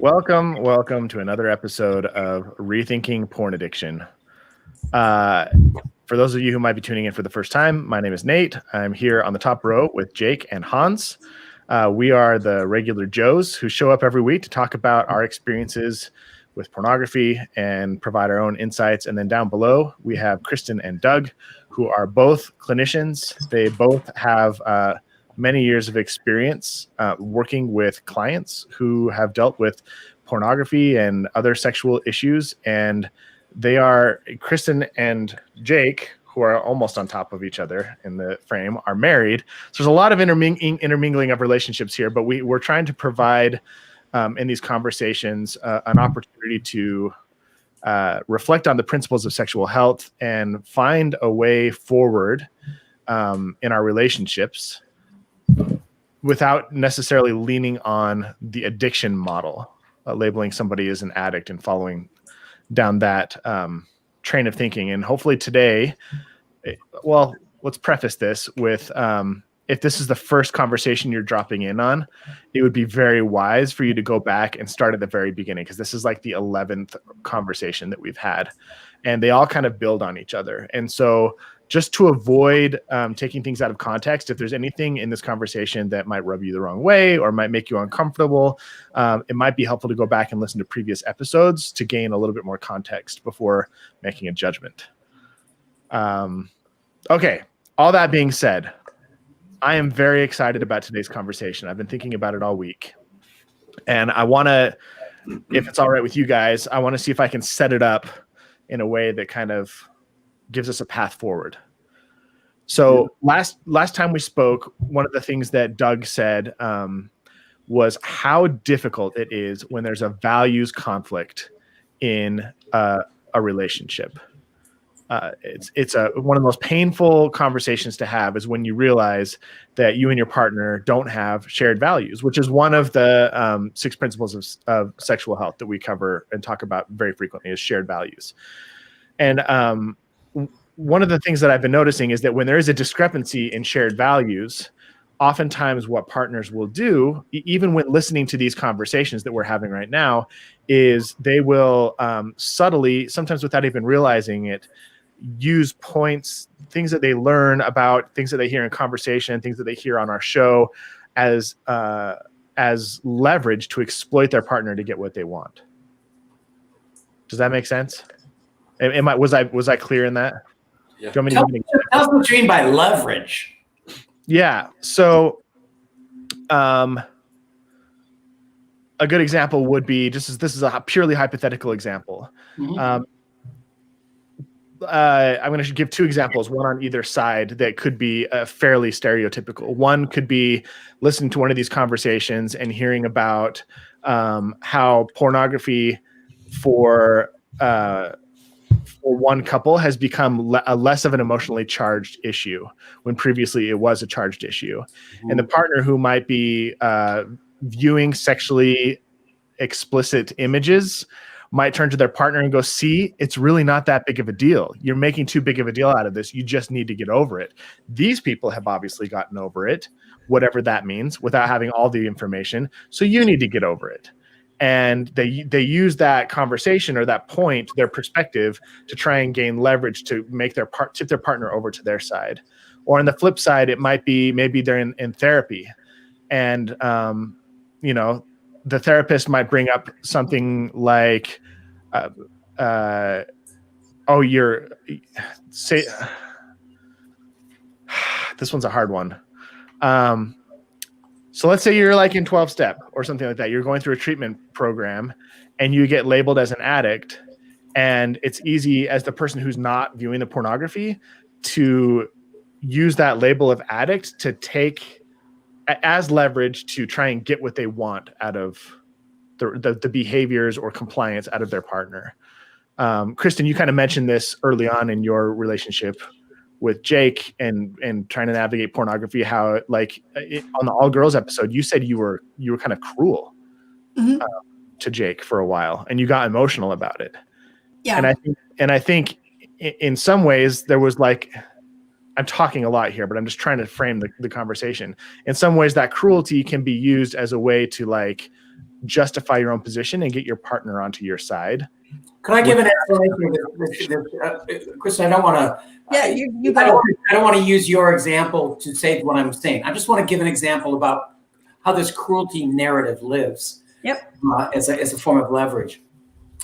Welcome to another episode of Rethinking Porn Addiction. For those of you who might be tuning in for the first time, my name is Nate. I'm here on the top row with Jake and Hans. We are the regular Joes who show up every week to talk about our experiences with pornography and provide our own insights. And then down below, we have Kristen and Doug, who are both clinicians. They both have many years of experience working with clients who have dealt with pornography and other sexual issues. And they are, Kristen and Jake, who are almost on top of each other in the frame, are married. So there's a lot of intermingling of relationships here, but we're trying to provide in these conversations an opportunity to reflect on the principles of sexual health and find a way forward in our relationships without necessarily leaning on the addiction model, labeling somebody as an addict and following down that train of thinking. And hopefully today, well, let's preface this with if this is the first conversation you're dropping in on, it would be very wise for you to go back and start at the very beginning, because this is like the 11th conversation that we've had, and they all kind of build on each other. And so just to avoid taking things out of context, if there's anything in this conversation that might rub you the wrong way or might make you uncomfortable, it might be helpful to go back and listen to previous episodes to gain a little bit more context before making a judgment. Okay, all that being said, I am very excited about today's conversation. I've been thinking about it all week. And I want to, if it's all right with you guys, I want to see if I can set it up in a way that kind of gives us a path forward. So last time we spoke, one of the things that Doug said was how difficult it is when there's a values conflict in a relationship. It's one of the most painful conversations to have is when you realize that you and your partner don't have shared values, which is one of the 6 principles of sexual health that we cover and talk about very frequently is shared values. And one of the things that I've been noticing is that when there is a discrepancy in shared values, oftentimes what partners will do, even when listening to these conversations that we're having right now, is they will subtly, sometimes without even realizing it, use points, things that they learn about, things that they hear in conversation, things that they hear on our show as leverage to exploit their partner to get what they want. Does that make sense? Was I clear in that? Yeah. Tell us what you mean by leverage. Yeah. So a good example would be this is a purely hypothetical example. Mm-hmm. I'm going to give 2 examples, one on either side that could be fairly stereotypical. One could be listening to one of these conversations and hearing about how pornography for one couple has become less of an emotionally charged issue when previously it was a charged issue. Mm-hmm. And the partner who might be viewing sexually explicit images might turn to their partner and go, see, it's really not that big of a deal. You're making too big of a deal out of this. You just need to get over it. These people have obviously gotten over it, whatever that means, without having all the information. So you need to get over it. And they use that conversation or that point, their perspective, to try and gain leverage to make tip their partner over to their side. Or on the flip side, it might be maybe they're in therapy, and the therapist might bring up something like, this one's a hard one. So let's say you're like in 12-step or something like that. You're going through a treatment program and you get labeled as an addict, and it's easy as the person who's not viewing the pornography to use that label of addict to take as leverage to try and get what they want out of the behaviors or compliance out of their partner. Kristen, you kind of mentioned this early on in your relationship with Jake and trying to navigate pornography, how on the all girls episode, you said you were kind of cruel mm-hmm. To Jake for a while, and you got emotional about it. Yeah. And I think in some ways there was I'm talking a lot here, but I'm just trying to frame the conversation. In some ways that cruelty can be used as a way to justify your own position and get your partner onto your side. Could I give an explanation? Kristen, I don't want to. Yeah, you got it. I don't want to use your example to say what I'm saying. I just want to give an example about how this cruelty narrative lives. Yep. As a form of leverage.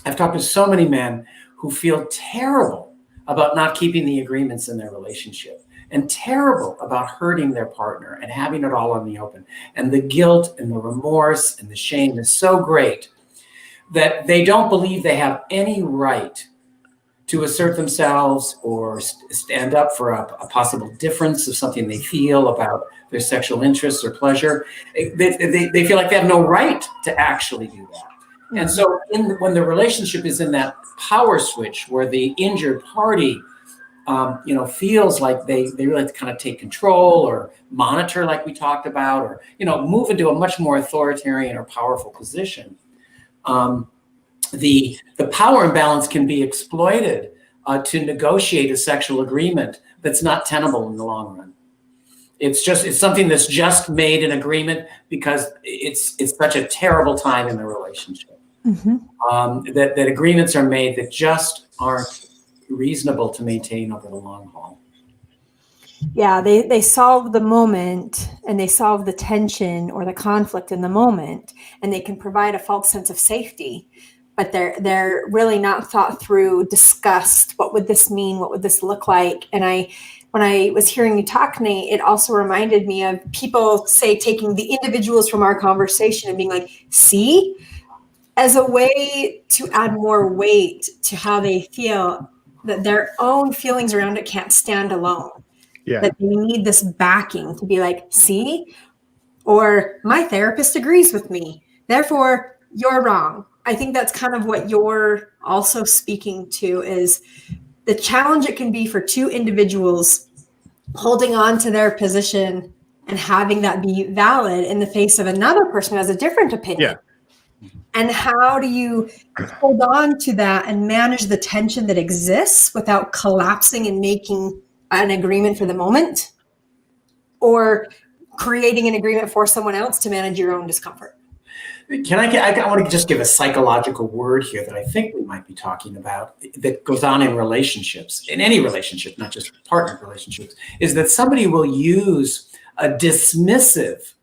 I've talked to so many men who feel terrible about not keeping the agreements in their relationship, and terrible about hurting their partner and having it all on the open. And the guilt and the remorse and the shame is so great that they don't believe they have any right to assert themselves or stand up for a possible difference of something they feel about their sexual interests or pleasure. They feel like they have no right to actually do that. And so when the relationship is in that power switch where the injured party feels like they really have to kind of take control or monitor, like we talked about, or move into a much more authoritarian or powerful position, the power imbalance can be exploited to negotiate a sexual agreement that's not tenable in the long run. It's something that's just made an agreement because it's such a terrible time in the relationship. Mm-hmm. That agreements are made that just aren't reasonable to maintain over the long haul. Yeah, they solve the moment and they solve the tension or the conflict in the moment, and they can provide a false sense of safety, but they're really not thought through, discussed. What would this mean? What would this look like? And when I was hearing you talk, Nate, it also reminded me of people taking the individuals from our conversation and being like, see, as a way to add more weight to how they feel, that their own feelings around it can't stand alone. Yeah. That they need this backing to be like, see, or my therapist agrees with me, therefore you're wrong. I think that's kind of what you're also speaking to, is the challenge it can be for two individuals holding on to their position and having that be valid in the face of another person who has a different opinion. Yeah. And how do you hold on to that and manage the tension that exists without collapsing and making an agreement for the moment, or creating an agreement for someone else to manage your own discomfort? I want to just give a psychological word here that I think we might be talking about that goes on in relationships, in any relationship, not just partner relationships, is that somebody will use a dismissive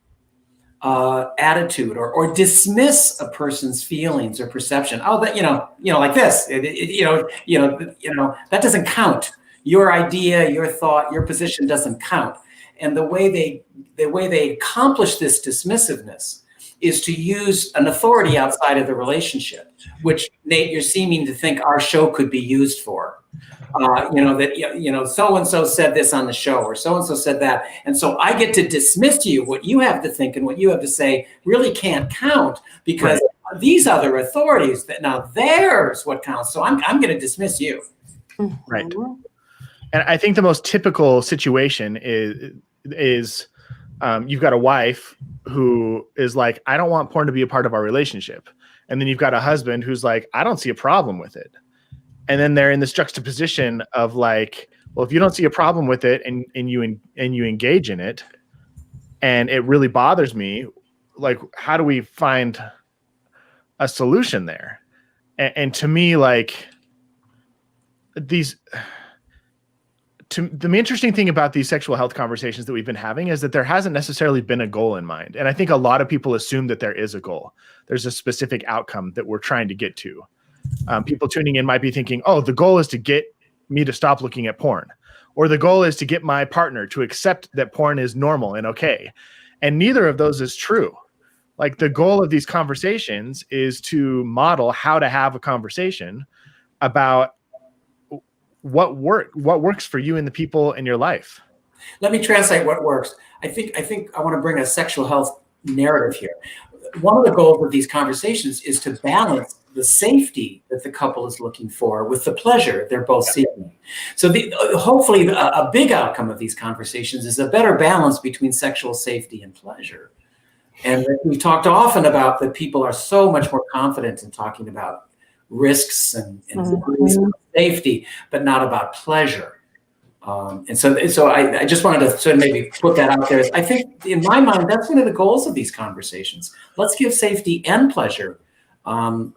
attitude or dismiss a person's feelings or perception. Oh, that like this, that doesn't count. Your idea, your thought, your position doesn't count. And the way they accomplish this dismissiveness is to use an authority outside of the relationship, which, Nate, you're seeming to think our show could be used for. So-and-so said this on the show, or so-and-so said that. And so I get to dismiss you. What you have to think and what you have to say really can't count, because these other authorities, that now there's what counts. So I'm going to dismiss you. Right. And I think the most typical situation is you've got a wife who is like, I don't want porn to be a part of our relationship. And then you've got a husband who's like, I don't see a problem with it. And then they're in this juxtaposition of like, well, if you don't see a problem with it and you engage in it, and it really bothers me, like, how do we find a solution there? And to me, like, the interesting thing about these sexual health conversations that we've been having is that there hasn't necessarily been a goal in mind. And I think a lot of people assume that there is a goal. There's a specific outcome that we're trying to get to. People tuning in might be thinking, oh, the goal is to get me to stop looking at porn, or the goal is to get my partner to accept that porn is normal and okay. And neither of those is true. Like, the goal of these conversations is to model how to have a conversation about what works for you and the people in your life. Let me translate what works. I think I want to bring a sexual health narrative here. One of the goals of these conversations is to balance the safety that the couple is looking for with the pleasure they're both seeking. So hopefully a big outcome of these conversations is a better balance between sexual safety and pleasure. And we've talked often about that people are so much more confident in talking about risks and safety, but not about pleasure. And so I just wanted to sort of maybe put that out there. I think in my mind, that's one of the goals of these conversations. Let's give safety and pleasure, a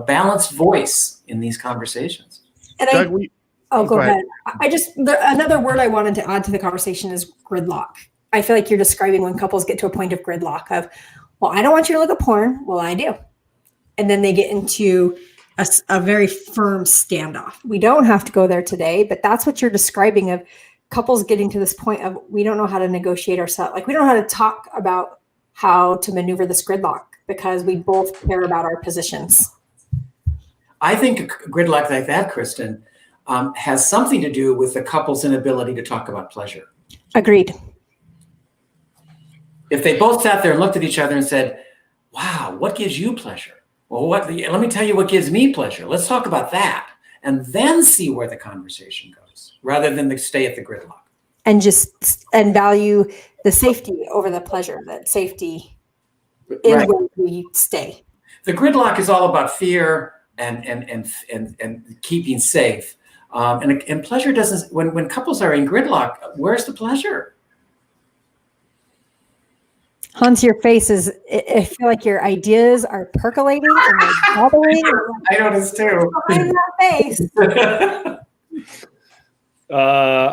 balanced voice in these conversations. And Doug, go ahead. Another word I wanted to add to the conversation is gridlock. I feel like you're describing when couples get to a point of gridlock of, well, I don't want you to look at porn. Well, I do. And then they get into a very firm standoff. We don't have to go there today, but that's what you're describing of couples getting to this point of, we don't know how to negotiate ourselves. Like, we don't know how to talk about how to maneuver this gridlock because we both care about our positions. I think a gridlock like that, Kristen, has something to do with the couple's inability to talk about pleasure. Agreed. If they both sat there and looked at each other and said, wow, what gives you pleasure? Well, let me tell you what gives me pleasure. Let's talk about that. And then see where the conversation goes, rather than stay at the gridlock. And value the safety over the pleasure, that safety is right. where we stay. The gridlock is all about fear and keeping safe. And pleasure doesn't, when couples are in gridlock, where's the pleasure? Hans, your face is, I feel like your ideas are percolating and they're bubbling. I noticed too. Behind that face.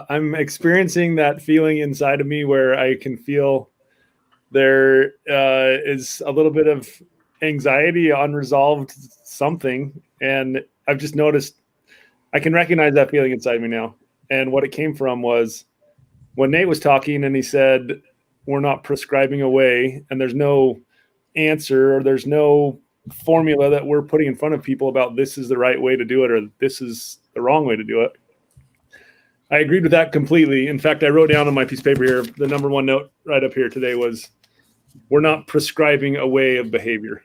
I'm experiencing that feeling inside of me where I can feel there is a little bit of anxiety, unresolved something. And I've just noticed I can recognize that feeling inside me now. And what it came from was when Nate was talking and he said, we're not prescribing a way, and there's no answer or there's no formula that we're putting in front of people about this is the right way to do it or this is the wrong way to do it. I agreed with that completely. In fact, I wrote down on my piece of paper here, the number one note right up here today was, we're not prescribing a way of behavior.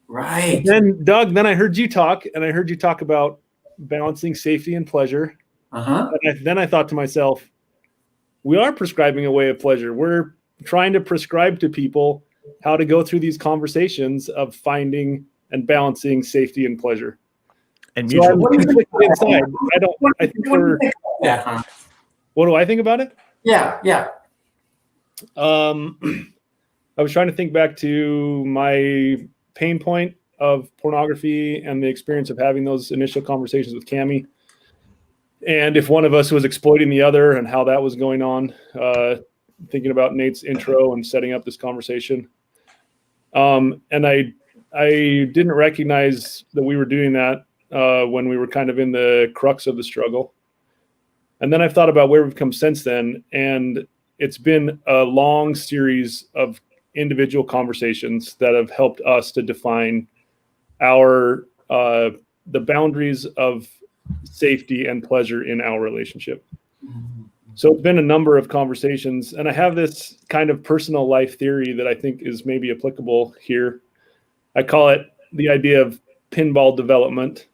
Right. Then, Doug, then I heard you talk, and I heard you talk about balancing safety and pleasure. And then I thought to myself, we are prescribing a way of pleasure. We're trying to prescribe to people how to go through these conversations of finding and balancing safety and pleasure. And so mutual. what do you think inside? I think we're. What do I think about it? Yeah. I was trying to think back to my pain point of pornography and the experience of having those initial conversations with Cammie. And if one of us was exploiting the other and how that was going on, thinking about Nate's intro and setting up this conversation. And I didn't recognize that we were doing that when we were kind of in the crux of the struggle. And then I've thought about where we've come since then. And it's been a long series of individual conversations that have helped us to define the boundaries of safety and pleasure in our relationship. So it's been a number of conversations, and I have this kind of personal life theory that I think is maybe applicable here. I call it the idea of pinball development.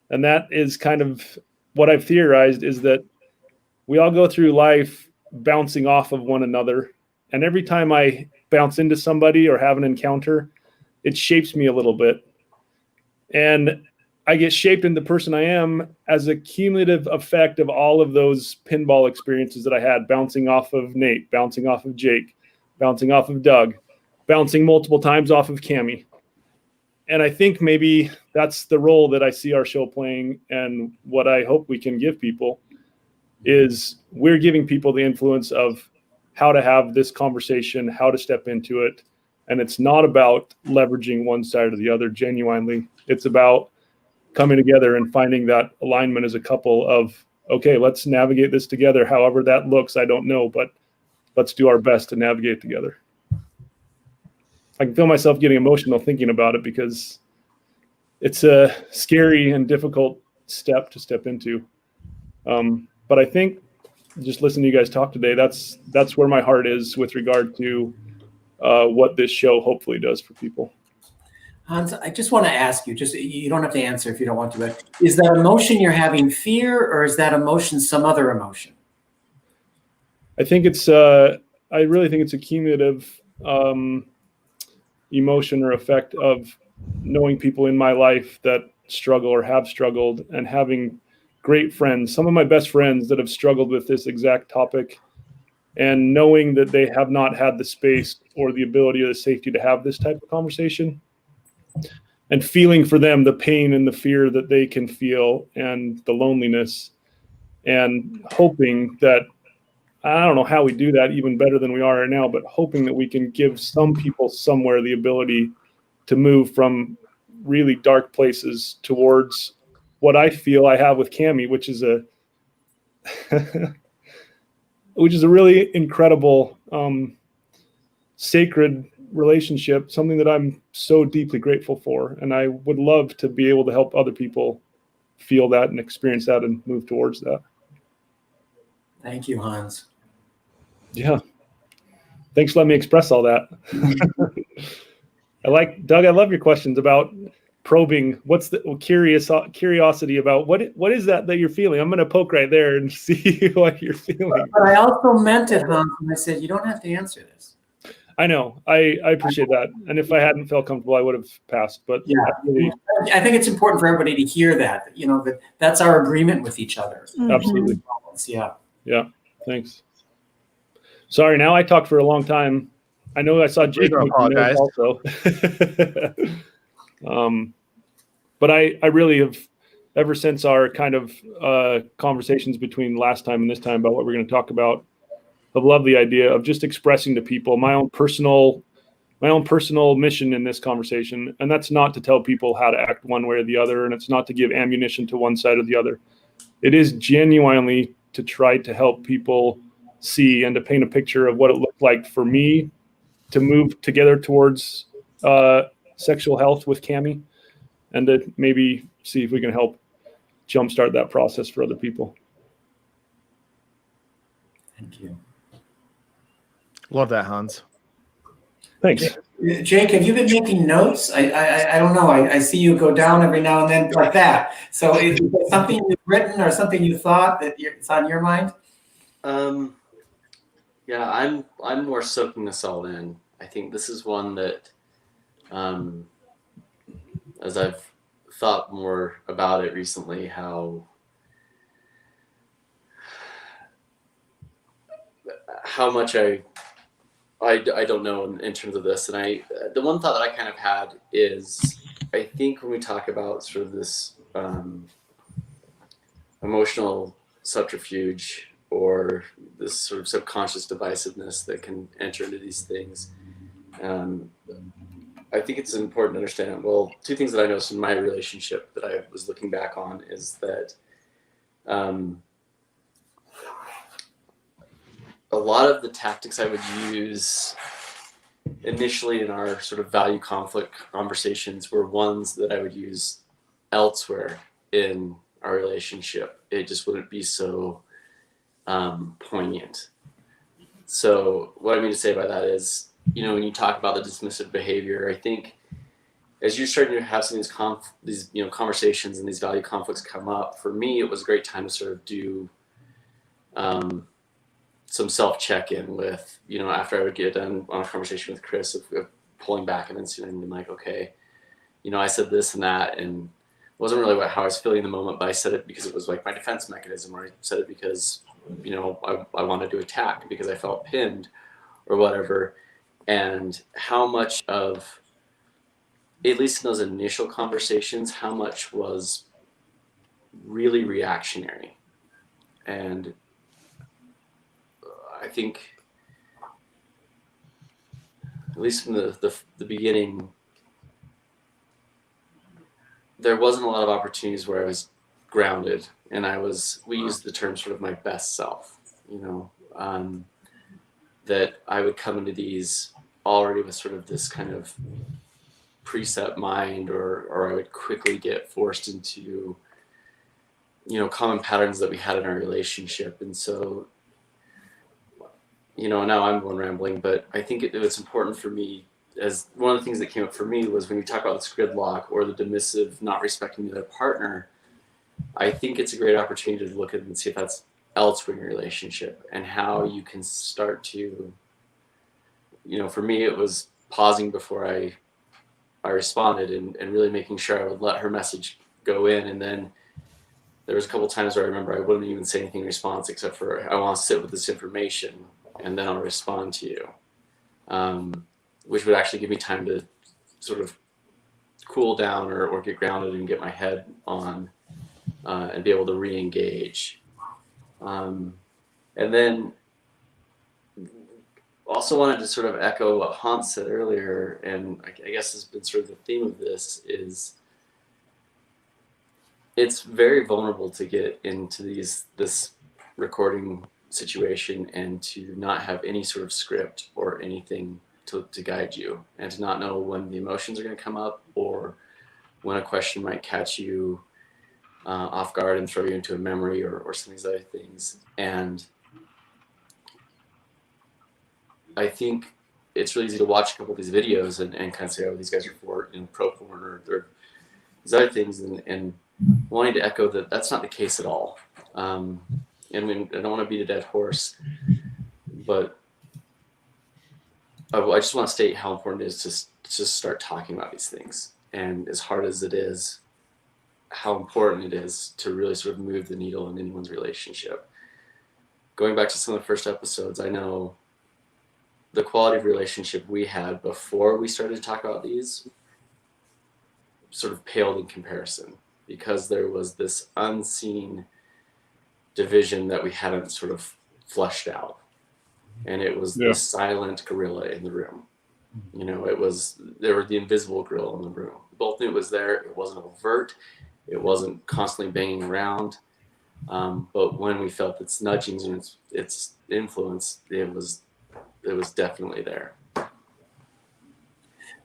And that is kind of what I've theorized, is that we all go through life bouncing off of one another. And every time I bounce into somebody or have an encounter, it shapes me a little bit. And I get shaped into the person I am as a cumulative effect of all of those pinball experiences that I had, bouncing off of Nate, bouncing off of Jake, bouncing off of Doug, bouncing multiple times off of Cammie. And I think maybe that's the role that I see our show playing, and what I hope we can give people is we're giving people the influence of how to have this conversation, how to step into it. And it's not about leveraging one side or the other genuinely. It's about coming together and finding that alignment as a couple of, okay, let's navigate this together. However that looks, I don't know, but let's do our best to navigate together. I can feel myself getting emotional thinking about it because it's a scary and difficult step to step into. But I think just listening to you guys talk today, that's where my heart is with regard to what this show hopefully does for people. Hans, I just want to ask you, you don't have to answer if you don't want to, but is that emotion you're having fear, or is that emotion some other emotion? I think I really think it's a cumulative emotion or effect of knowing people in my life that struggle or have struggled, and having great friends, some of my best friends that have struggled with this exact topic, and knowing that they have not had the space or the ability or the safety to have this type of conversation, and feeling for them the pain and the fear that they can feel and the loneliness, and hoping that, I don't know how we do that even better than we are right now, but hoping that we can give some people somewhere the ability to move from really dark places towards what I feel I have with Cami, which is a really incredible, sacred relationship, something that I'm so deeply grateful for. And I would love to be able to help other people feel that and experience that and move towards that. Thank you, Hans. Yeah. Thanks for letting me express all that. Doug, I love your questions about probing. What's the curiosity about what is that you're feeling? I'm going to poke right there and see what you're feeling. But I also meant it, Hans, when I said you don't have to answer this. I know. I appreciate that. And if I hadn't felt comfortable, I would have passed. But yeah, I think it's important for everybody to hear that, that's our agreement with each other. Mm-hmm. Absolutely. Yeah. Yeah. Thanks. Sorry, now I talked for a long time. I know I saw Jake apologize also. But I really have, ever since our kind of conversations between last time and this time about what we're going to talk about, I've loved the idea of just expressing to people my own personal mission in this conversation. And that's not to tell people how to act one way or the other. And it's not to give ammunition to one side or the other. It is genuinely to try to help people see and to paint a picture of what it looked like for me to move together towards sexual health with Cami, and to maybe see if we can help jumpstart that process for other people. Thank you. Love that, Hans. Thanks. Jake, have you been making notes? I don't know. I see you go down every now and then like that. So is it something you've written or something you thought that it's on your mind? Yeah, I'm more soaking this all in. I think this is one that, as I've thought more about it recently, how much I don't know in terms of this. And the one thought that I kind of had is, I think when we talk about sort of this emotional subterfuge, or this sort of subconscious divisiveness that can enter into these things, I think it's important to understand, well, two things that I noticed in my relationship that I was looking back on is that a lot of the tactics I would use initially in our sort of value conflict conversations were ones that I would use elsewhere in our relationship. It just wouldn't be so poignant. So what I mean to say by that is, when you talk about the dismissive behavior, I think as you're starting to have some of these conversations and these value conflicts come up, for me, it was a great time to sort of do some self-check-in with, after I would get done on a conversation with Chris of pulling back and then being like, okay, I said this and that, and it wasn't really how I was feeling in the moment, but I said it because it was like my defense mechanism, or I said it because, I wanted to attack because I felt pinned or whatever. And how much of, at least in those initial conversations, how much was really reactionary. And I think, at least from the beginning, there wasn't a lot of opportunities where I was grounded, and we used the term sort of my best self, that I would come into these already with sort of this kind of preset mind, or I would quickly get forced into, common patterns that we had in our relationship. And so, now I'm going rambling, but I think it was important for me, as one of the things that came up for me was when you talk about this gridlock or the dismissive, not respecting the other partner, I think it's a great opportunity to look at it and see if that's elsewhere in your relationship, and how you can start to, for me, it was pausing before I responded, and really making sure I would let her message go in, and then there was a couple times where I remember I wouldn't even say anything in response except for, I want to sit with this information and then I'll respond to you, which would actually give me time to sort of cool down or get grounded and get my head on and be able to re-engage. And then also wanted to sort of echo what Hans said earlier, and I guess has been sort of the theme of this, is it's very vulnerable to get into this recording situation and to not have any sort of script or anything to guide you, and to not know when the emotions are going to come up or when a question might catch you off guard and throw you into a memory or some of these other things. And I think it's really easy to watch a couple of these videos and kind of say, oh, these guys are for pro porn or these other things, and wanting to echo that that's not the case at all. And I don't want to beat a dead horse, but I just want to state how important it is to just start talking about these things. And as hard as it is, how important it is to really sort of move the needle in anyone's relationship. Going back to some of the first episodes, I know the quality of relationship we had before we started to talk about these sort of paled in comparison, because there was this unseen division that we hadn't sort of fleshed out. And it was the silent gorilla in the room. You know, there were the invisible gorilla in the room. We both knew it was there. It wasn't overt. It wasn't constantly banging around. But when we felt its nudgings and its influence, it was definitely there.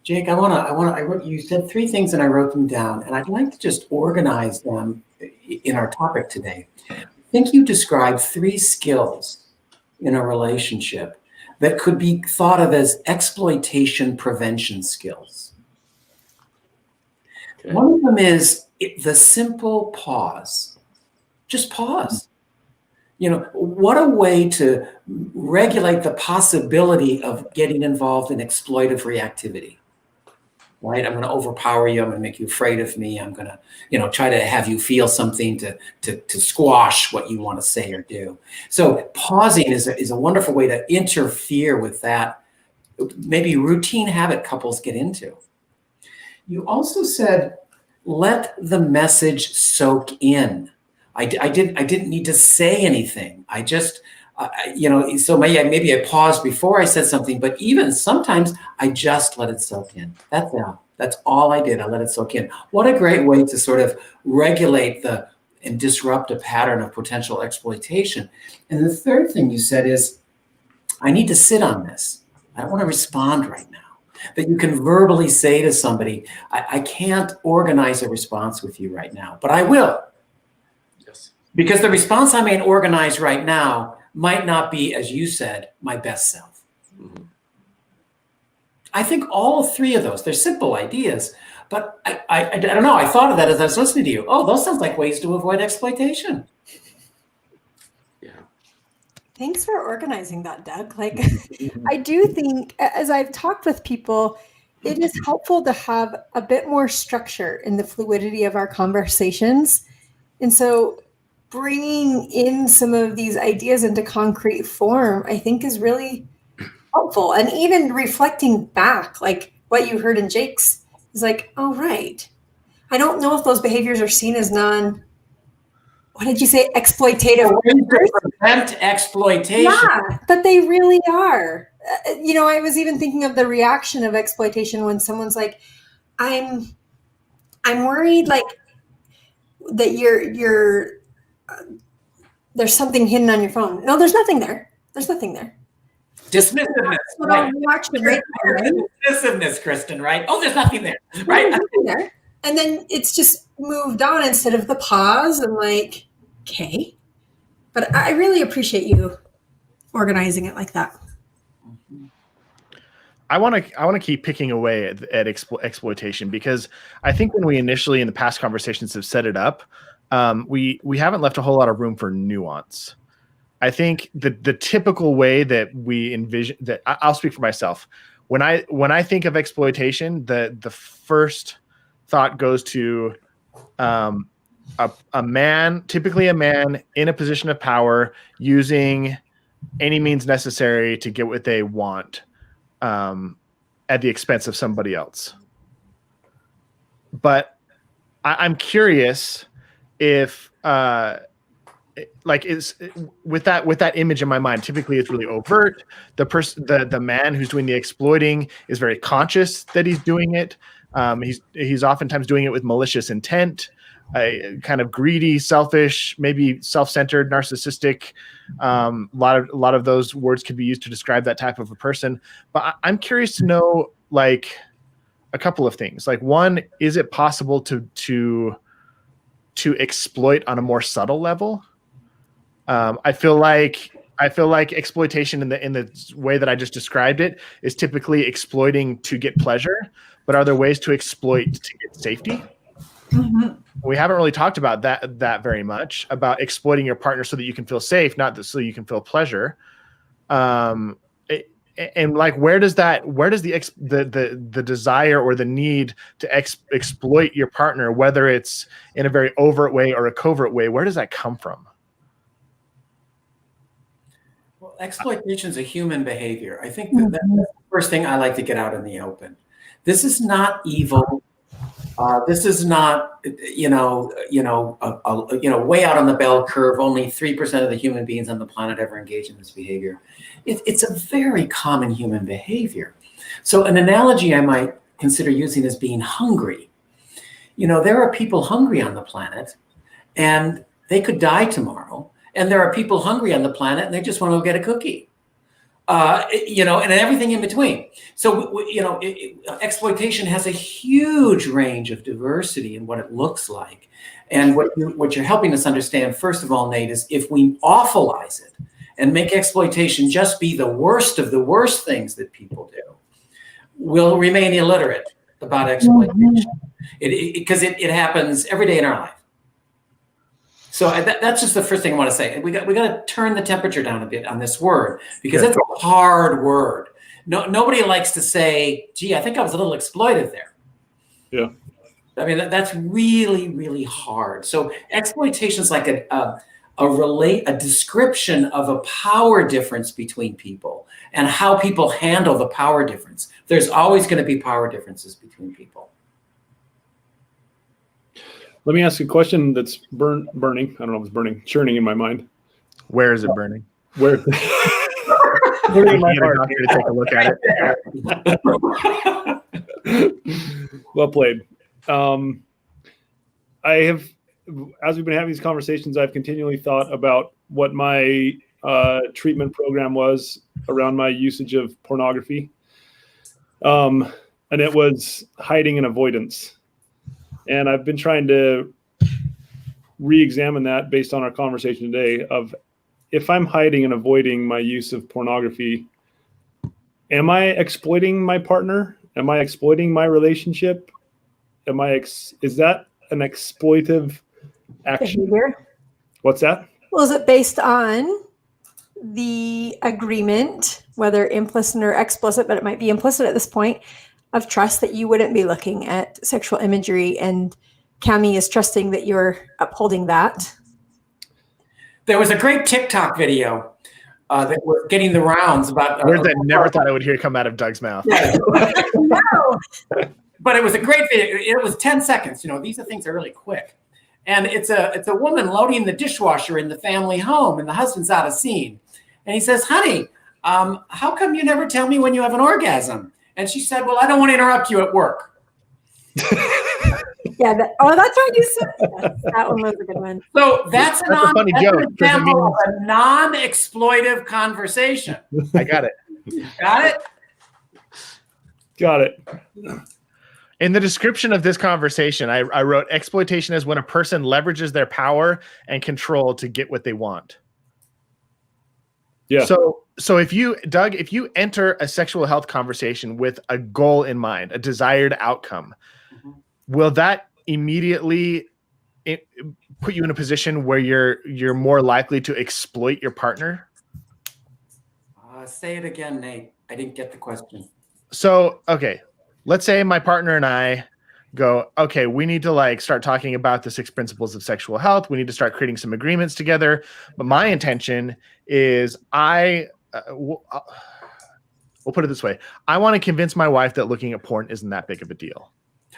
Jake, you said three things and I wrote them down, and I'd like to just organize them in our topic today. I think you described 3 skills in a relationship that could be thought of as exploitation prevention skills. Okay. One of them is the simple pause. Just pause. You know, what a way to regulate the possibility of getting involved in exploitive reactivity. Right? I'm going to overpower you. I'm going to make you afraid of me. I'm going to, try to have you feel something to squash what you want to say or do. So pausing is a wonderful way to interfere with that maybe routine habit couples get into. You also said, let the message soak in. I didn't need to say anything. I just, so maybe I paused before I said something, but even sometimes I just let it soak in. That's all I did. I let it soak in. What a great way to sort of regulate and disrupt a pattern of potential exploitation. And the third thing you said is, I need to sit on this. I don't want to respond right now. That you can verbally say to somebody, I can't organize a response with you right now, but I will. Because the response I may organize right now might not be, as you said, my best self. Mm-hmm. I think all 3 of those, they're simple ideas, but I don't know, I thought of that as I was listening to you. Oh, those sound like ways to avoid exploitation. Yeah. Thanks for organizing that, Doug. I do think, as I've talked with people, it is helpful to have a bit more structure in the fluidity of our conversations. And so bringing in some of these ideas into concrete form, I think, is really helpful. And even reflecting back, like what you heard in Jake's, is like, oh, right. I don't know if those behaviors are seen as what did you say, exploitative? Prevent exploitation. Yeah, but they really are. I was even thinking of the reaction of exploitation when someone's like, I'm worried, like, that you're there's something hidden on your phone. No, there's nothing there. There's nothing there. Dismissiveness. Right. Dismissiveness, Kristen, right? Oh, there's nothing there. Right? There's nothing there. And then it's just moved on instead of the pause and like, okay. But I really appreciate you organizing it like that. I want to keep picking away at exploitation, because I think when we initially in the past conversations have set it up, we haven't left a whole lot of room for nuance. I think the typical way that we envision that, I'll speak for myself. When I think of exploitation, the first thought goes to a man, typically a man in a position of power, using any means necessary to get what they want at the expense of somebody else. But I'm curious if is with that image in my mind, typically it's really overt. The man who's doing the exploiting is very conscious that he's doing it. He's oftentimes doing it with malicious intent, kind of greedy, selfish, maybe self-centered, narcissistic. A lot of those words could be used to describe that type of a person. But I'm curious to know, like, a couple of things. Like, one, is it possible to exploit on a more subtle level? I feel like exploitation in the way that I just described it is typically exploiting to get pleasure. But are there ways to exploit to get safety? Mm-hmm. We haven't really talked about that very much, about exploiting your partner so that you can feel safe, not so you can feel pleasure. And like, where does the desire or the need to exploit your partner, whether it's in a very overt way or a covert way, where does that come from? Well, exploitation is a human behavior. I think that's the first thing I like to get out in the open. This is not evil. This is not, way out on the bell curve. Only 3% of the human beings on the planet ever engage in this behavior. It's a very common human behavior. So an analogy I might consider using is being hungry. There are people hungry on the planet, and they could die tomorrow. And there are people hungry on the planet, and they just want to go get a cookie. And everything in between. So, exploitation has a huge range of diversity in what it looks like. And what you're helping us understand, first of all, Nate, is if we awfulize it and make exploitation just be the worst of the worst things that people do, we'll remain illiterate about exploitation. Because it happens every day in our life. So that's just the first thing I want to say. We got to turn the temperature down a bit on this word, because it's a hard word. Nobody likes to say, "Gee, I think I was a little exploited there." Yeah. I mean, that's really, really hard. So exploitation is like a description of a power difference between people and how people handle the power difference. There's always going to be power differences between people. Let me ask you a question that's burning. I don't know if it's burning, churning in my mind. Where is it burning? Where? Burning in my heart. Here to take a look at it. Well played. I have, as we've been having these conversations, I've continually thought about what my treatment program was around my usage of pornography. And it was hiding and avoidance. And I've been trying to re-examine that based on our conversation today of, if I'm hiding and avoiding my use of pornography, am I exploiting my partner? Am I exploiting my relationship? Is that an exploitive action? Behavior. What's that? Well, is it based on the agreement, whether implicit or explicit, but it might be implicit at this point, of trust that you wouldn't be looking at sexual imagery, and Cami is trusting that you're upholding that? There was a great TikTok video that was getting the rounds about words I never thought I would hear come out of Doug's mouth. Yeah. No. But it was a great video. It was 10 seconds. These are things that are really quick. And it's a woman loading the dishwasher in the family home, and the husband's out of scene. And he says, "Honey, how come you never tell me when you have an orgasm?" And she said, "Well, I don't want to interrupt you at work." Yeah. That's right. You said that one was a good one. So that's a funny joke. An example of a non-exploitive conversation. I got it. Got it? Got it. In the description of this conversation, I wrote, exploitation is when a person leverages their power and control to get what they want. Yeah. So if you enter a sexual health conversation with a goal in mind, a desired outcome, will that immediately put you in a position where you're more likely to exploit your partner? Say it again, Nate. I didn't get the question. So, okay, let's say my partner and I go, okay, we need to like start talking about the 6 principles of sexual health. We need to start creating some agreements together. But my intention is we'll put it this way. I want to convince my wife that looking at porn isn't that big of a deal.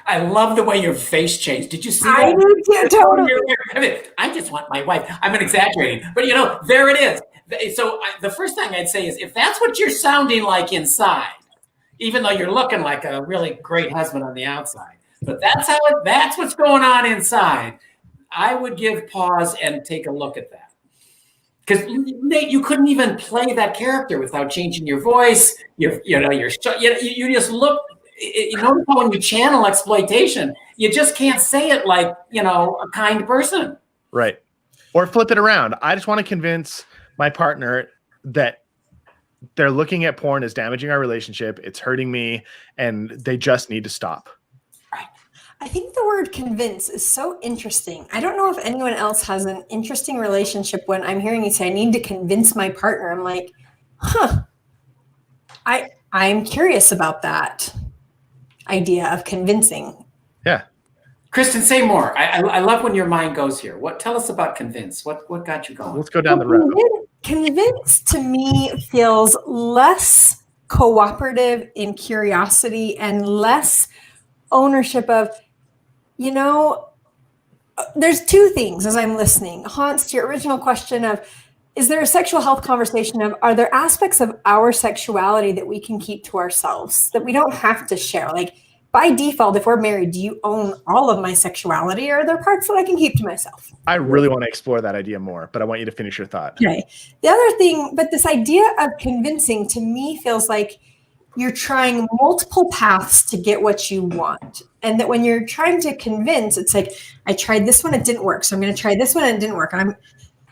I love the way your face changed. Did you see that? I do too, totally. I mean, I just want my wife. I'm exaggerating, but there it is. So the first thing I'd say is, if that's what you're sounding like inside, even though you're looking like a really great husband on the outside, but that's what's going on inside, I would give pause and take a look at that. Because Nate, you couldn't even play that character without changing your voice. You just look. You notice how when you channel exploitation, you just can't say it like a kind person. Right. Or flip it around. I just want to convince my partner that they're looking at porn as damaging our relationship. It's hurting me, and they just need to stop. I think the word convince is so interesting. I don't know if anyone else has an interesting relationship when I'm hearing you say, I need to convince my partner. I'm like, I'm curious about that idea of convincing. Yeah. Kristen, say more. I love when your mind goes here. Tell us about convince. What got you going? Let's go down the road. Convince to me feels less cooperative in curiosity and less ownership of, there's two things as I'm listening. Hans, to your original question of, is there a sexual health conversation of, are there aspects of our sexuality that we can keep to ourselves, that we don't have to share? Like, by default, if we're married, do you own all of my sexuality, or are there parts that I can keep to myself? I really want to explore that idea more, but I want you to finish your thought. Okay. The other thing, but this idea of convincing to me feels like you're trying multiple paths to get what you want. And that when you're trying to convince, it's like, I tried this one, it didn't work. So I'm going to try this one and it didn't work. And I'm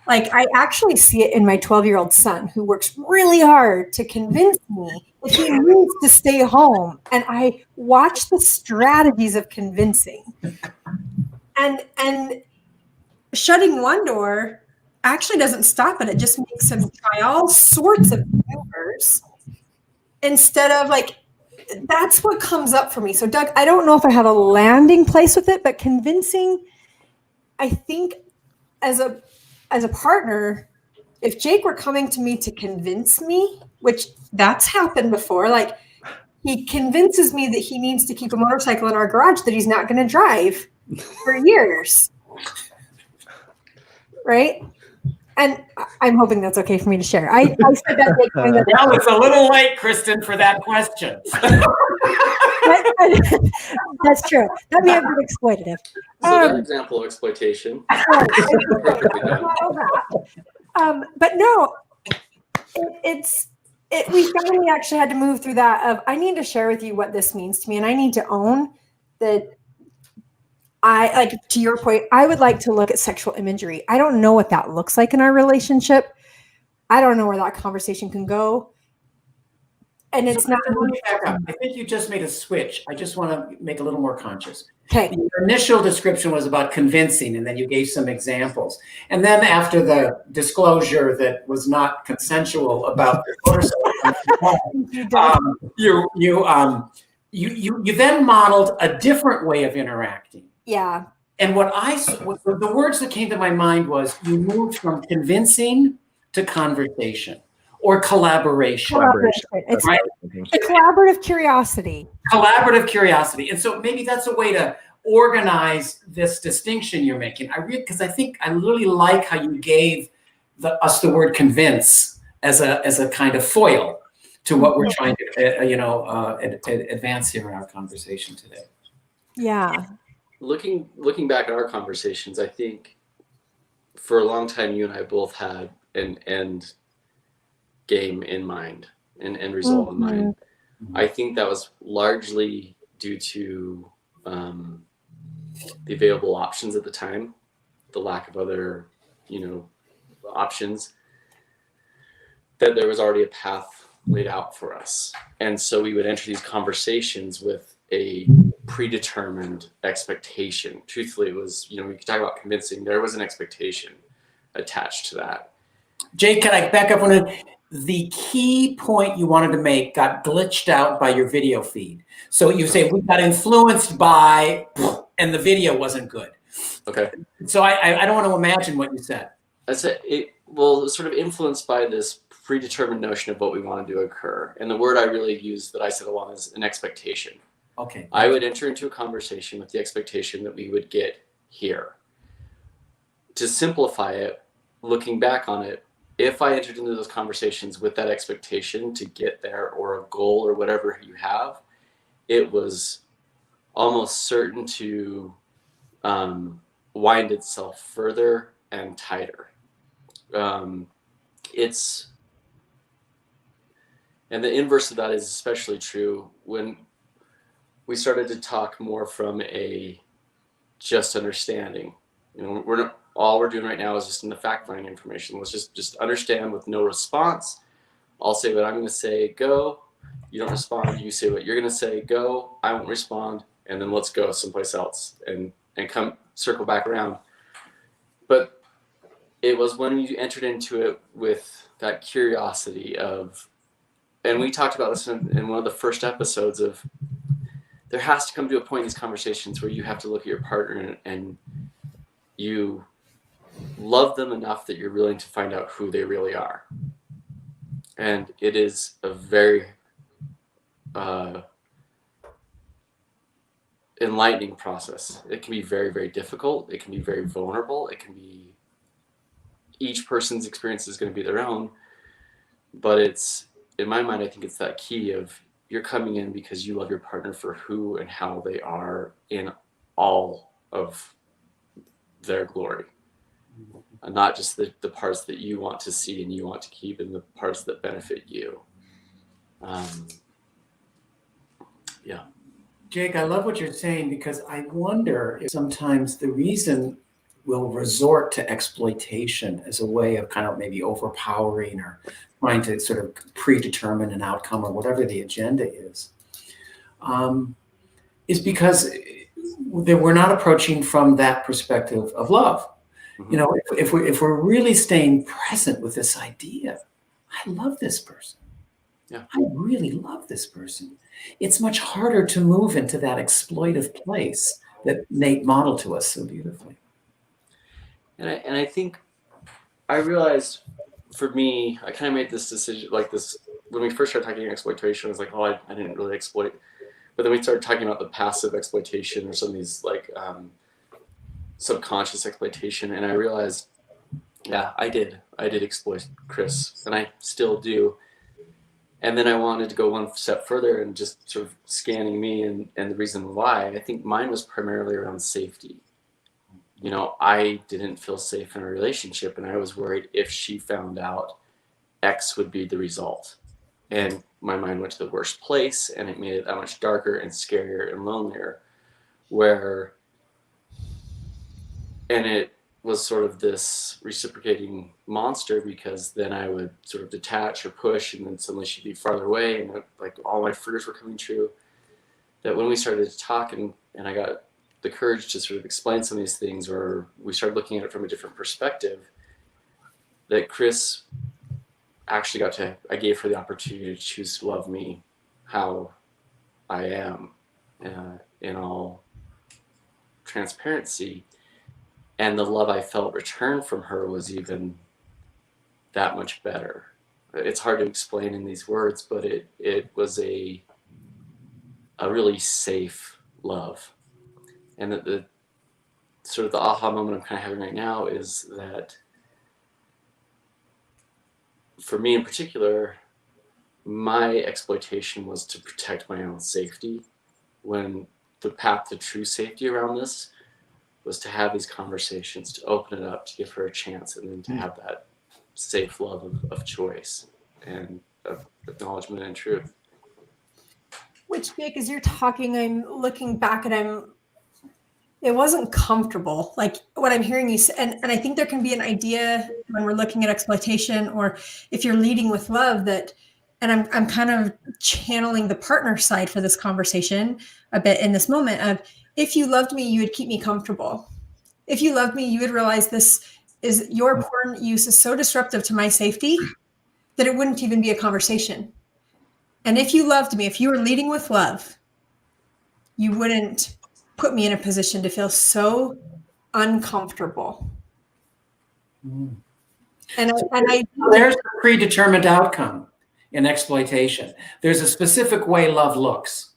like, I actually see it in my 12-year-old son, who works really hard to convince me that he needs to stay home. And I watch the strategies of convincing. And shutting one door actually doesn't stop it. It just makes him try all sorts of maneuvers instead of like, that's what comes up for me. So Doug, I don't know if I have a landing place with it, but convincing, I think as a partner, if Jake were coming to me to convince me, which that's happened before, like he convinces me that he needs to keep a motorcycle in our garage that he's not going to drive for years. Right? And I'm hoping that's okay for me to share. I said that. Now it's a little late, Kristen, for that question. That's true. That may have been exploitative. So that example of exploitation. But no, we finally actually had to move through that of, I need to share with you what this means to me, and I need to own that. To your point, I would like to look at sexual imagery. I don't know what that looks like in our relationship. I don't know where that conversation can go. And it's not. Let me back up. I think you just made a switch. I just want to make a little more conscious. Okay. Your initial description was about convincing, and then you gave some examples. And then after the disclosure that was not consensual about the you then modeled a different way of interacting. Yeah. And the words that came to my mind was, you moved from convincing to conversation or collaboration. It's right? A collaborative curiosity. Collaborative curiosity. And so maybe that's a way to organize this distinction you're making. Because I think I really like how you gave us the word convince as a kind of foil to what we're trying to advance here in our conversation today. Yeah. Looking back at our conversations, I think for a long time you and I both had an end game in mind, an end result in mind. I think that was largely due to the available options at the time, the lack of other, options, that there was already a path laid out for us. And so we would enter these conversations with a predetermined expectation. Truthfully, it was, we could talk about convincing. There was an expectation attached to that. Jake, can I back up on it? the key point you wanted to make got glitched out by your video feed. So you say, we got influenced by, and the video wasn't good. Okay. So I don't want to imagine what you said. That's it. Well, sort of influenced by this predetermined notion of what we wanted to occur. And the word I really use that I said a lot is an expectation. Okay. I would enter into a conversation with the expectation that we would get here. To simplify it, looking back on it, if I entered into those conversations with that expectation to get there, or a goal or whatever you have, it was almost certain to wind itself further and tighter. And the inverse of that is especially true when we started to talk more from a just understanding. All we're doing right now is just in the fact-finding information. Let's just understand with no response. I'll say what I'm going to say, go. You don't respond. You say what you're going to say, go. I won't respond. And then let's go someplace else and come circle back around. But it was when you entered into it with that curiosity of, and we talked about this in one of the first episodes of, there has to come to a point in these conversations where you have to look at your partner and you love them enough that you're willing to find out who they really are. And it is a very enlightening process. It can be very, very difficult. It can be very vulnerable. It can be, each person's experience is going to be their own. But it's, in my mind, I think it's that key of, you're coming in because you love your partner for who and how they are in all of their glory. And not just the parts that you want to see and you want to keep, and the parts that benefit you. Yeah. Jake, I love what you're saying, because I wonder if sometimes the reason we'll resort to exploitation as a way of kind of maybe overpowering or trying to sort of predetermine an outcome or whatever the agenda is because we're not approaching from that perspective of love. Mm-hmm. If we're really staying present with this idea, I love this person. Yeah. I really love this person. It's much harder to move into that exploitive place that Nate modeled to us so beautifully. And I think I realized, for me, I kind of made this decision like this when we first started talking exploitation. I was like, oh, I didn't really exploit. But then we started talking about the passive exploitation or some of these like subconscious exploitation. And I realized, yeah, I did exploit Chris, and I still do. And then I wanted to go one step further and just sort of scanning me and the reason why. I think mine was primarily around safety. I didn't feel safe in a relationship, and I was worried if she found out, X would be the result. And my mind went to the worst place, and it made it that much darker and scarier and lonelier. And it was sort of this reciprocating monster, because then I would sort of detach or push, and then suddenly she'd be farther away, and like all my fears were coming true. That when we started to talk and I got the courage to sort of explain some of these things, or we started looking at it from a different perspective, that Chris actually I gave her the opportunity to choose to love me how I am, in all transparency. And the love I felt returned from her was even that much better. It's hard to explain in these words, but it was a really safe love. And the sort of the aha moment I'm kind of having right now is that, for me in particular, my exploitation was to protect my own safety, when the path to true safety around this was to have these conversations, to open it up, to give her a chance, and then to have that safe love of choice and of acknowledgement and truth. Which, Jake, as you're talking, I'm looking back and it wasn't comfortable. Like what I'm hearing you say, and I think there can be an idea when we're looking at exploitation, or if you're leading with love, that, and I'm kind of channeling the partner side for this conversation a bit in this moment of, if you loved me, you would keep me comfortable. If you loved me, you would realize this is your porn use is so disruptive to my safety that it wouldn't even be a conversation. And if you loved me, if you were leading with love, you wouldn't put me in a position to feel so uncomfortable. Mm. And I There's a predetermined outcome in exploitation. There's a specific way love looks.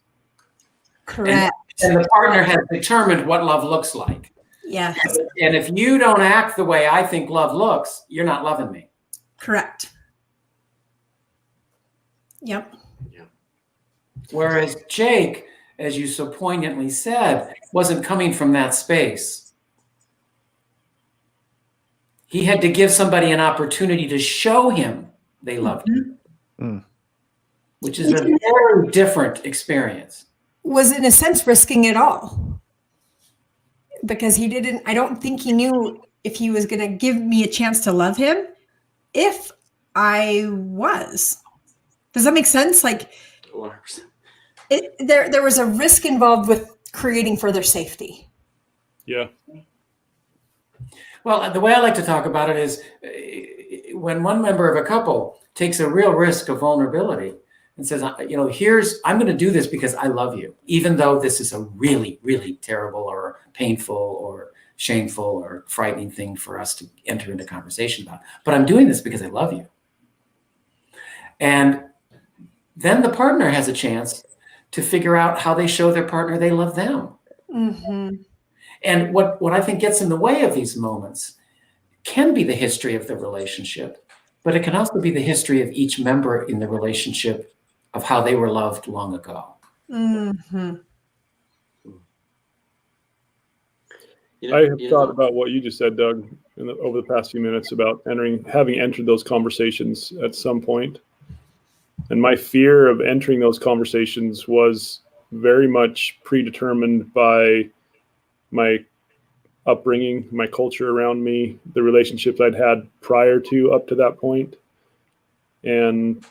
correct. And the partner has determined what love looks like. Yes. And if you don't act the way I think love looks, you're not loving me. Correct. Yep. Whereas Jake, as you so poignantly said, wasn't coming from that space. He had to give somebody an opportunity to show him they loved him, which is a very different experience. Was in a sense risking it all, because he didn't, I don't think he knew if he was going to give me a chance to love him if I was. Does that make sense? Like 100%. there was a risk involved with creating further safety. Yeah. Well, the way I like to talk about it is when one member of a couple takes a real risk of vulnerability and says, you know, I'm going to do this because I love you, even though this is a really, really terrible or painful or shameful or frightening thing for us to enter into conversation about. But I'm doing this because I love you. And then the partner has a chance to figure out how they show their partner they love them. Mm-hmm. And what I think gets in the way of these moments can be the history of the relationship, but it can also be the history of each member in the relationship of how they were loved long ago. Mm-hmm. I have thought about what you just said, Doug, over the past few minutes about having entered those conversations at some point. And my fear of entering those conversations was very much predetermined by my upbringing, my culture around me, the relationships I'd had prior to up to that point. And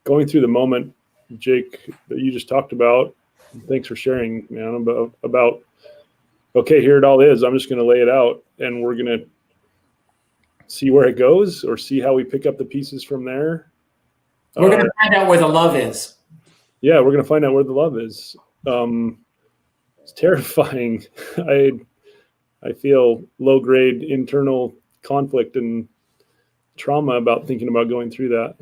going through the moment, Jake, that you just talked about, thanks for sharing, man, about okay, here it all is. I'm just going to lay it out and we're going to see where it goes or see how we pick up the pieces from there. We're going to find out where the love is. Yeah, we're going to find out where the love is. It's terrifying. I feel low-grade internal conflict and trauma about thinking about going through that.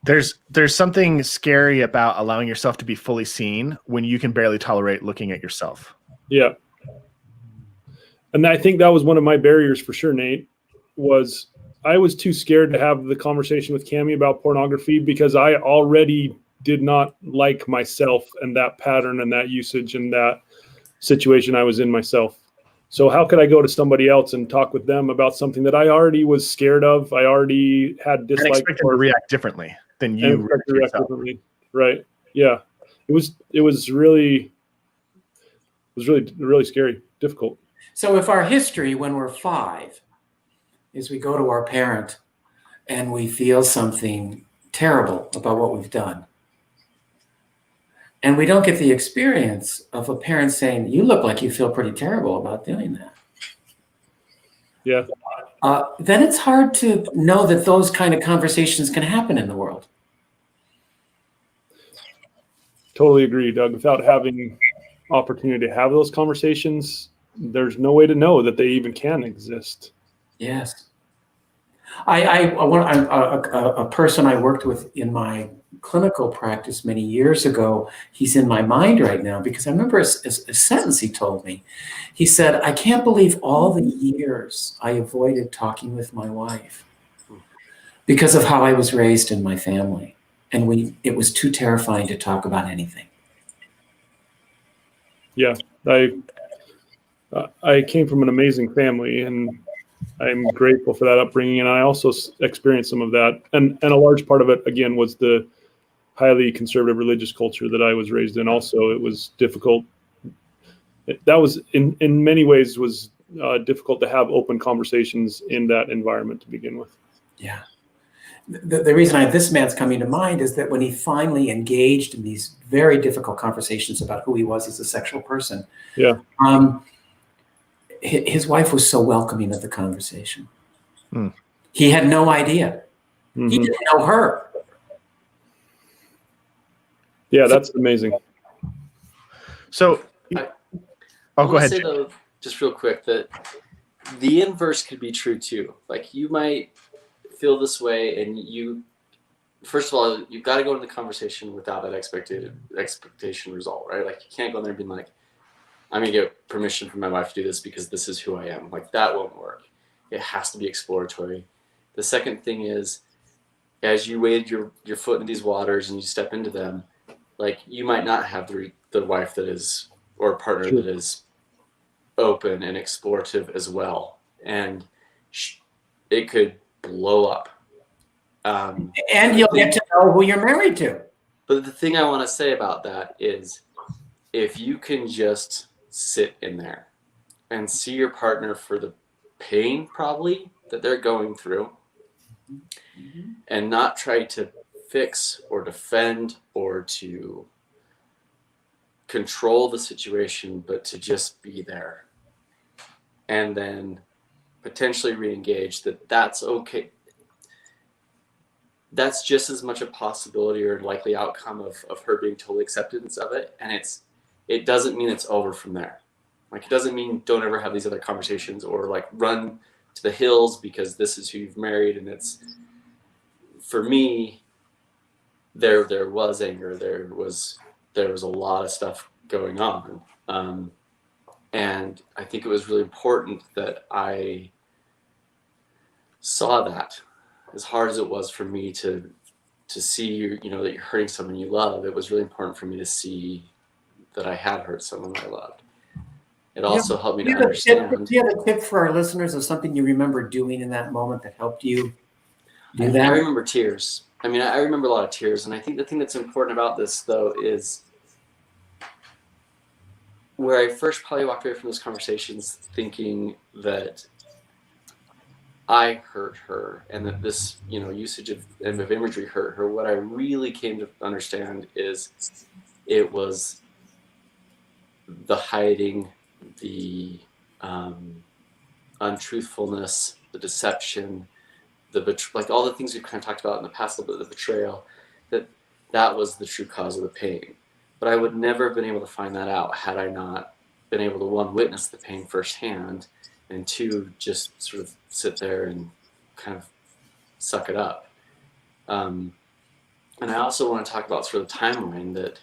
There's something scary about allowing yourself to be fully seen when you can barely tolerate looking at yourself. Yeah. And I think that was one of my barriers for sure, Nate, was I was too scared to have the conversation with Cammie about pornography because I already did not like myself and that pattern and that usage and that situation I was in myself. So how could I go to somebody else and talk with them about something that I already was scared of? I already had dislike and expect them to react differently than you react differently. Right. Yeah. It was really scary, difficult. So if our history when we're 5 is we go to our parent and we feel something terrible about what we've done, and we don't get the experience of a parent saying, you look like you feel pretty terrible about doing that. Yeah. Then it's hard to know that those kind of conversations can happen in the world. Totally agree, Doug. Without having opportunity to have those conversations, there's no way to know that they even can exist. Yes. A person I worked with in my clinical practice many years ago, he's in my mind right now because I remember a sentence he told me. He said, I can't believe all the years I avoided talking with my wife because of how I was raised in my family. And it was too terrifying to talk about anything. Yeah, I came from an amazing family and I'm grateful for that upbringing. And I also experienced some of that. And a large part of it, again, was the highly conservative religious culture that I was raised in. Also, it was difficult. That was in many ways was difficult to have open conversations in that environment to begin with. Yeah. The reason this man's coming to mind is that when he finally engaged in these very difficult conversations about who he was as a sexual person, yeah, his wife was so welcoming of the conversation. He had no idea. Mm-hmm. He didn't know her. Yeah, that's amazing. So, go ahead. Say though, just real quick, that the inverse could be true too. Like you might feel this way, and you, first of all, you've got to go into the conversation without that expectation result, right? Like you can't go in there being like, I'm gonna get permission from my wife to do this because this is who I am. Like that won't work. It has to be exploratory. The second thing is, as you wade your foot into these waters and you step into them, like you might not have the wife that is, or partner that is open and explorative as well, and it could blow up. And you'll get to know who you're married to. But the thing I want to say about that is, if you can just sit in there and see your partner for the pain probably that they're going through, and not try to fix or defend or to control the situation, but to just be there, and then potentially re-engage, that's okay. That's just as much a possibility or likely outcome of her being totally acceptance of it. And it doesn't mean it's over from there. Like it doesn't mean don't ever have these other conversations or like run to the hills because this is who you've married. And it's, for me, there was anger, there was a lot of stuff going on. And I think it was really important that I saw that, as hard as it was for me to see that you're hurting someone you love. It was really important for me to see that I had hurt someone I loved. It also helped me to understand. Do you have a tip for our listeners of something you remember doing in that moment that helped you do that? I remember tears. I mean, I remember a lot of tears. And I think the thing that's important about this, though, is where I first probably walked away from those conversations thinking that I hurt her and that this, usage of imagery hurt her. What I really came to understand is it was the hiding, the untruthfulness, the deception, like all the things we've kind of talked about in the past, a little bit, the betrayal, that was the true cause of the pain. But I would never have been able to find that out had I not been able to, one, witness the pain firsthand, and two, just sort of sit there and kind of suck it up. And I also want to talk about sort of the timeline, that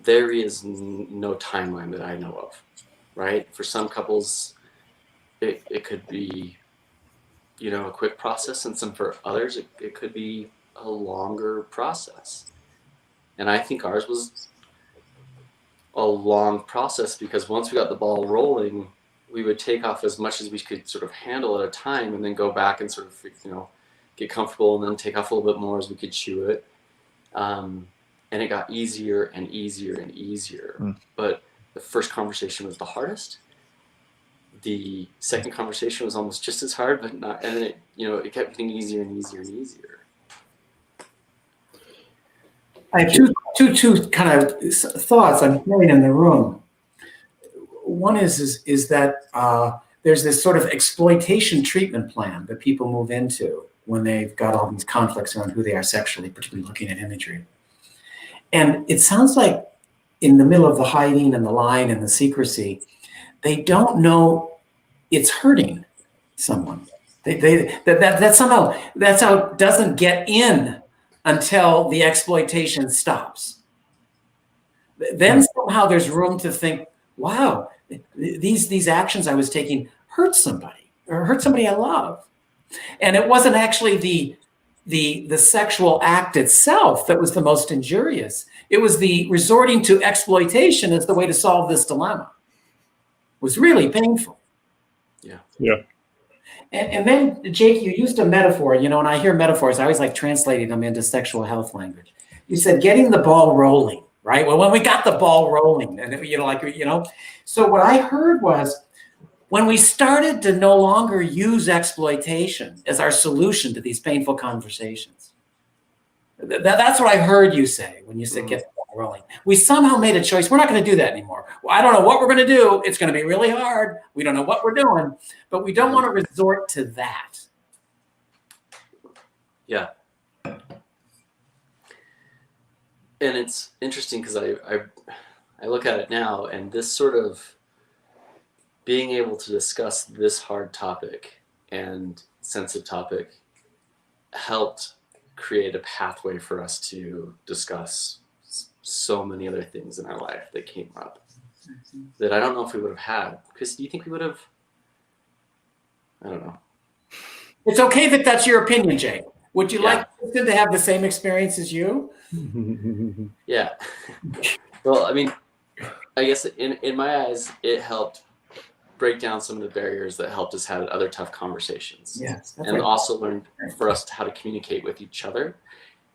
there is no timeline that I know of, right? For some couples, it could be, a quick process, and for others, it could be a longer process. And I think ours was a long process, because once we got the ball rolling, we would take off as much as we could sort of handle at a time, and then go back and sort of, get comfortable, and then take off a little bit more as we could chew it. And it got easier and easier and easier. But the first conversation was the hardest. The second conversation was almost just as hard, but not, and then it kept getting easier and easier and easier. I have two kind of thoughts I'm hearing in the room. One is that there's this sort of exploitation treatment plan that people move into when they've got all these conflicts around who they are sexually, particularly looking at imagery. And it sounds like in the middle of the hiding and the lying and the secrecy, they don't know it's hurting someone. That somehow doesn't get in until the exploitation stops. Then somehow there's room to think, wow, these actions I was taking hurt somebody, or hurt somebody I love. And it wasn't actually the sexual act itself that was the most injurious. It was the resorting to exploitation as the way to solve this dilemma. It was really painful. Yeah. And then, Jake, you used a metaphor, and I hear metaphors, I always like translating them into sexual health language. You said getting the ball rolling, right? Well, when we got the ball rolling, and so what I heard was, when we started to no longer use exploitation as our solution to these painful conversations, that's what I heard you say when you said get the ball rolling. We somehow made a choice. We're not going to do that anymore. Well, I don't know what we're going to do. It's going to be really hard. We don't know what we're doing, but we don't want to resort to that. Yeah. And it's interesting because I look at it now, and this sort of being able to discuss this hard topic and sensitive topic helped create a pathway for us to discuss so many other things in our life that came up that I don't know if we would have had. Chris, do you think we would have? I don't know. It's okay that that's your opinion, Jake. Would you Yeah. like Kristen to have the same experience as you? Yeah. Well, I mean, I guess in my eyes, it helped break down some of the barriers that helped us have other tough conversations. Yes. That's And right. also learned for us how to communicate with each other.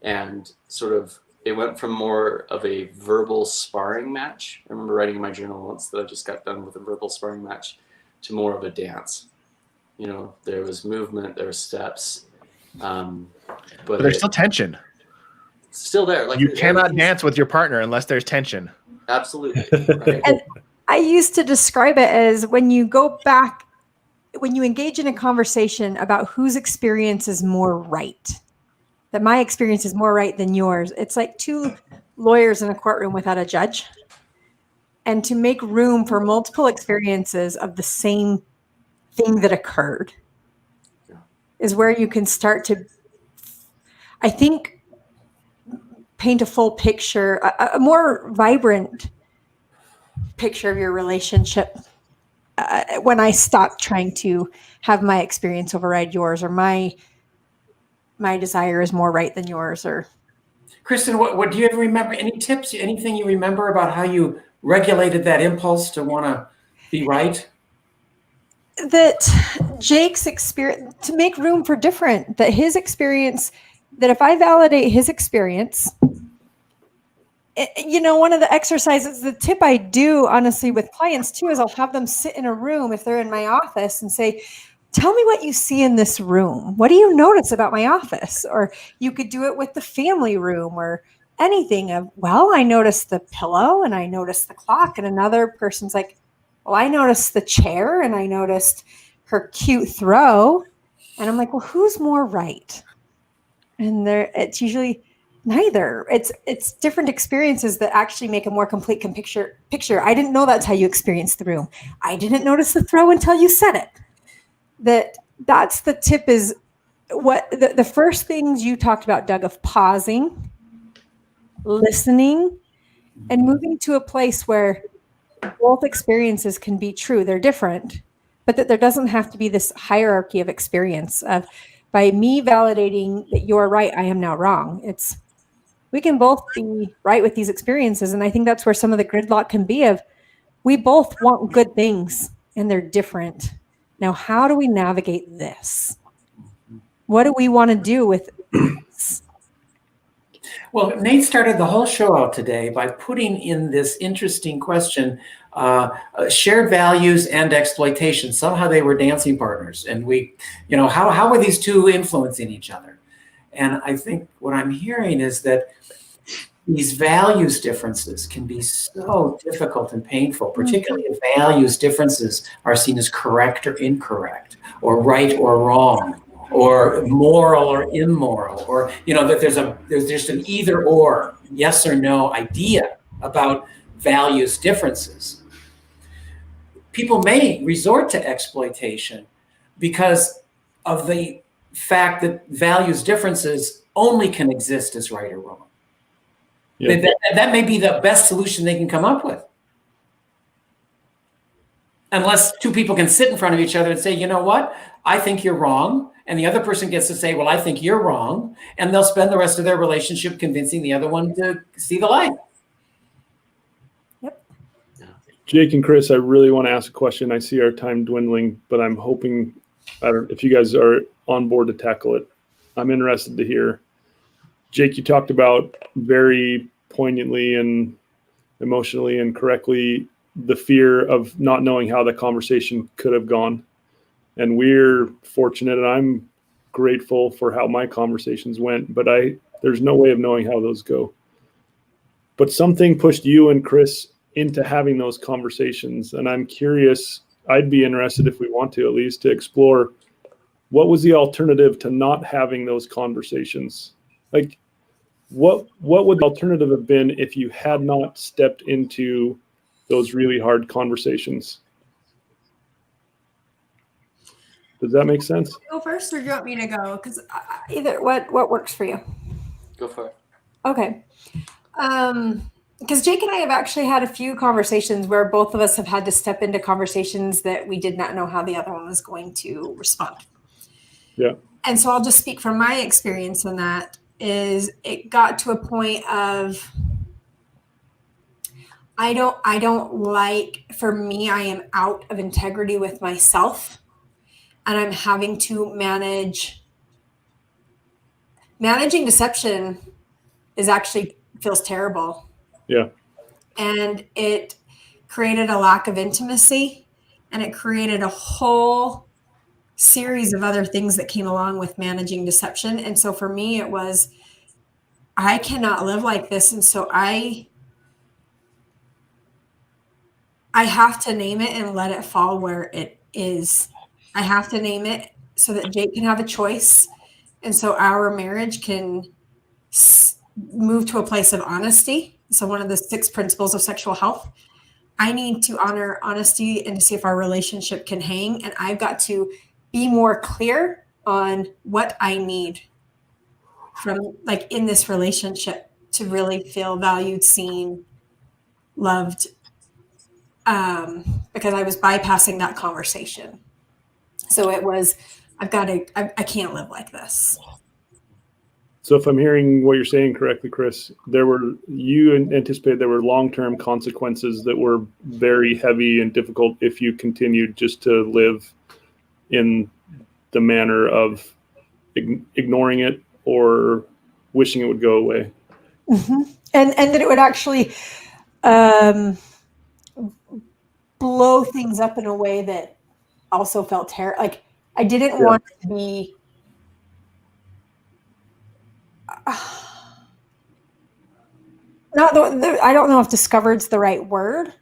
And sort of, it went from more of a verbal sparring match. I remember writing in my journal once that I just got done with a verbal sparring match to more of a dance. You know, there was movement, there were steps. But there's still tension. Still there. Like You cannot dance with your partner unless there's tension. Absolutely. Right? And I used to describe it as when you go back, when you engage in a conversation about whose experience is more right, that my experience is more right than yours. It's like two lawyers in a courtroom without a judge. And to make room for multiple experiences of the same thing that occurred is where you can start to, I think, paint a full picture, a more vibrant picture of your relationship when I stopped trying to have my experience override yours, or my desire is more right than yours. Or Kristen, what do you ever remember? Any tips, anything you remember about how you regulated that impulse to want to be right? that Jake's experience, to make room for different, that his experience, that if I validate his experience, you know, one of the exercises, the tip I do honestly with clients too, is I'll have them sit in a room if they're in my office and say, tell me what you see in this room. What do you notice about my office? Or you could do it with the family room or anything of, well, I noticed the pillow and I noticed the clock. And another person's like, well, I noticed the chair and I noticed her cute throw. And I'm like, well, who's more right? And it's usually neither. It's different experiences that actually make a more complete picture. I didn't know that's how you experienced the room. I didn't notice the throw until you said it. That's the tip, is what the first things you talked about, Doug, of pausing, listening, and moving to a place where both experiences can be true. They're different, but that there doesn't have to be this hierarchy of experience of, by me validating that you're right, I am now wrong. It's, we can both be right with these experiences. And I think that's where some of the gridlock can be of, we both want good things and they're different. Now, how do we navigate this? What do we want to do with this? Well, Nate started the whole show out today by putting in this interesting question, shared values and exploitation. Somehow they were dancing partners. And we, you know, how were these two influencing each other? And I think what I'm hearing is that these values differences can be so difficult and painful, particularly if values differences are seen as correct or incorrect, or right or wrong, or moral or immoral, or, you know, that there's just an either or, yes or no idea about values differences. People may resort to exploitation because of the fact that values differences only can exist as right or wrong. Yeah. That may be the best solution they can come up with. Unless two people can sit in front of each other and say, you know what, I think you're wrong. And the other person gets to say, well, I think you're wrong. And they'll spend the rest of their relationship convincing the other one to see the light. Yep. Jake and Chris, I really want to ask a question. I see our time dwindling, but I'm hoping, if you guys are on board to tackle it. I'm interested to hear. Jake, you talked about very poignantly and emotionally and correctly the fear of not knowing how the conversation could have gone. And we're fortunate, and I'm grateful for how my conversations went, but there's no way of knowing how those go. But something pushed you and Chris into having those conversations. And I'm curious, I'd be interested, if we want to at least, to explore what was the alternative to not having those conversations? Like, what would the alternative have been if you had not stepped into those really hard conversations? Does that make sense? Go first, or do you want me to go? Because either what works for you. Go for it. Okay. Because Jake and I have actually had a few conversations where both of us have had to step into conversations that we did not know how the other one was going to respond. Yeah. And so I'll just speak from my experience in that. Is it got to a point of I don't like, for me, I am out of integrity with myself, and I'm having to managing deception is actually feels terrible. Yeah. And it created a lack of intimacy, and it created a whole series of other things that came along with managing deception. And so for me, it was, I cannot live like this. And so I have to name it and let it fall where it is. I have to name it so that Jake can have a choice. And so our marriage can move to a place of honesty. So one of the 6 principles of sexual health, I need to honor honesty and to see if our relationship can hang. And I've got to be more clear on what I need from, like, in this relationship to really feel valued, seen, loved, because I was bypassing that conversation. So it was, I can't live like this. So if I'm hearing what you're saying correctly, Chris, you anticipated there were long-term consequences that were very heavy and difficult if you continued just to live in the manner of ignoring it or wishing it would go away. Mm-hmm. And that it would actually blow things up in a way that also felt terrible. Like, I didn't want it to be I don't know if discovered's the right word,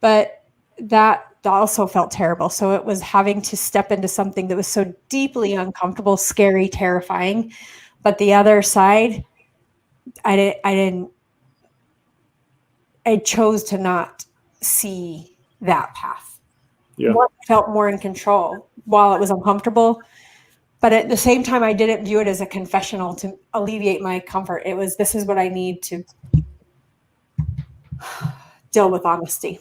but that also felt terrible. So it was having to step into something that was so deeply uncomfortable, scary, terrifying. But the other side, I chose to not see that path. Yeah. One felt more in control while it was uncomfortable. But at the same time, I didn't view it as a confessional to alleviate my comfort. It was, this is what I need to deal with honesty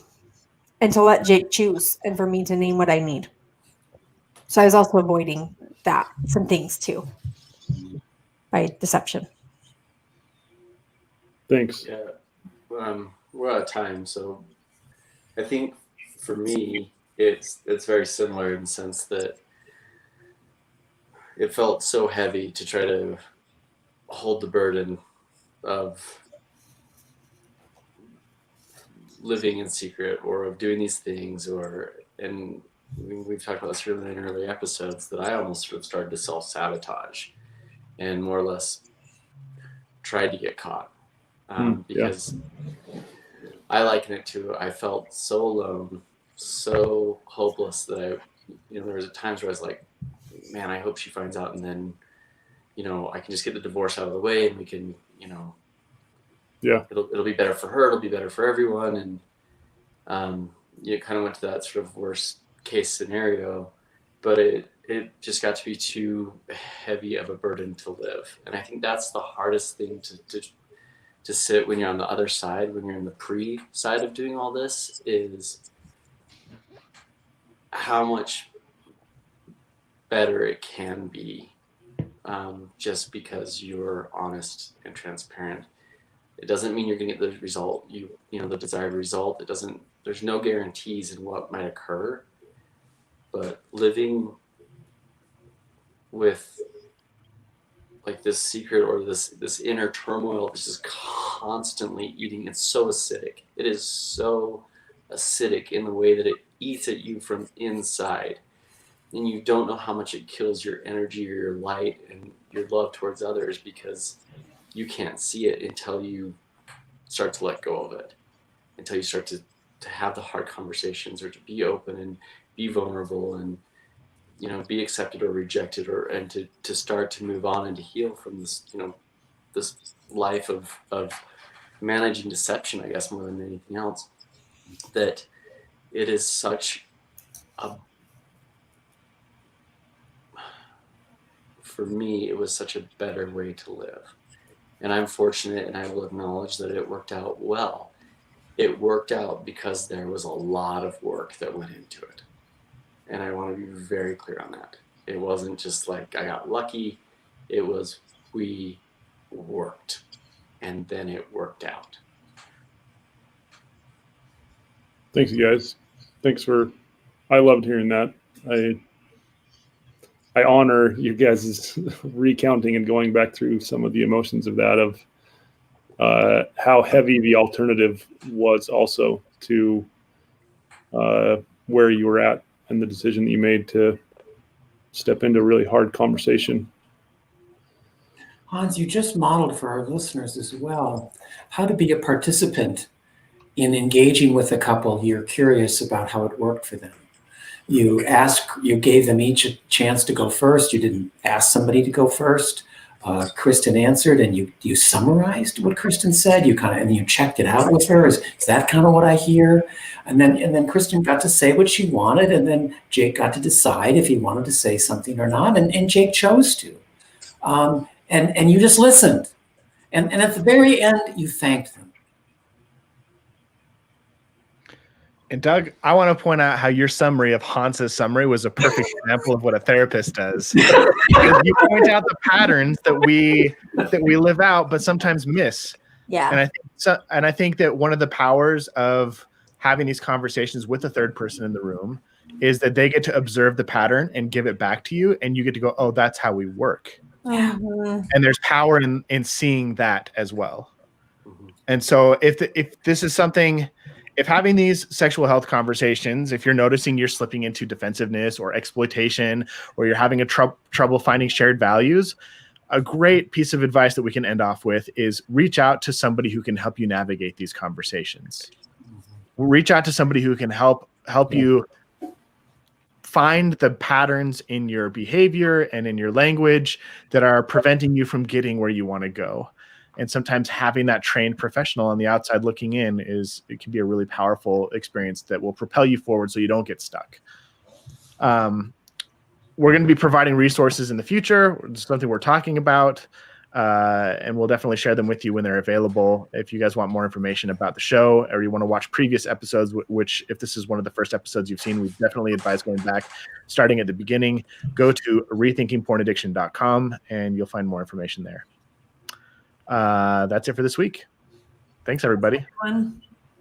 and to let Jake choose and for me to name what I need. So I was also avoiding some things too by deception. Thanks. Yeah. We're out of time. So I think for me, it's very similar in the sense that it felt so heavy to try to hold the burden of living in secret or of doing these things, and we've talked about this really in early episodes, that I almost sort of started to self-sabotage and more or less tried to get caught because I liken it to, I felt so alone, so hopeless that there was times where I was like, man, I hope she finds out, and then, I can just get the divorce out of the way, and we can, it'll be better for her, it'll be better for everyone, and you kind of went to that sort of worst case scenario, but it just got to be too heavy of a burden to live, and I think that's the hardest thing to sit when you're on the other side, when you're in the pre side of doing all this, is how much better it can be just because you're honest and transparent. It doesn't mean you're going to get the result, the desired result. There's no guarantees in what might occur, but living with like this secret or this inner turmoil that's just constantly eating, it's so acidic. It is so acidic in the way that it eats at you from inside. And you don't know how much it kills your energy or your light and your love towards others, because you can't see it until you start to let go of it, until you start to have the hard conversations or to be open and be vulnerable. And be accepted or rejected, and to start to move on and to heal from this, this life of managing deception, I guess, more than anything else, that it is such a, for me, it was such a better way to live. And I'm fortunate, and I will acknowledge that it worked out well. It worked out because there was a lot of work that went into it. And I want to be very clear on that. It wasn't just like I got lucky. It was, we worked, and then it worked out. Thanks, you guys. I loved hearing that. I honor you guys' recounting and going back through some of the emotions of that, of how heavy the alternative was also to where you were at and the decision that you made to step into a really hard conversation. Hans, you just modeled for our listeners as well how to be a participant in engaging with a couple. You're curious about how it worked for them. You gave them each a chance to go first. You didn't ask somebody to go first. Kristen answered, and you summarized what Kristen said. And you checked it out with her. Is that kind of what I hear? And then Kristen got to say what she wanted, and then Jake got to decide if he wanted to say something or not, and Jake chose to. And you just listened, and at the very end, you thanked them. And Doug, I want to point out how your summary of Hans's summary was a perfect example of what a therapist does. Because you point out the patterns that we live out, but sometimes miss. Yeah. And I think that one of the powers of having these conversations with a third person in the room is that they get to observe the pattern and give it back to you, and you get to go, "Oh, that's how we work." Mm-hmm. And there's power in seeing that as well. And so if this is something, if having these sexual health conversations, if you're noticing you're slipping into defensiveness or exploitation, or you're having a trouble finding shared values, a great piece of advice that we can end off with is reach out to somebody who can help you navigate these conversations. Reach out to somebody who can help you find the patterns in your behavior and in your language that are preventing you from getting where you want to go. And sometimes having that trained professional on the outside looking in it can be a really powerful experience that will propel you forward so you don't get stuck. We're going to be providing resources in the future. It's something we're talking about, and we'll definitely share them with you when they're available. If you guys want more information about the show, or you want to watch previous episodes, which if this is one of the first episodes you've seen, we definitely advise going back, starting at the beginning. Go to rethinkingpornaddiction.com and you'll find more information there. That's it for this week. Thanks, everybody. Everyone.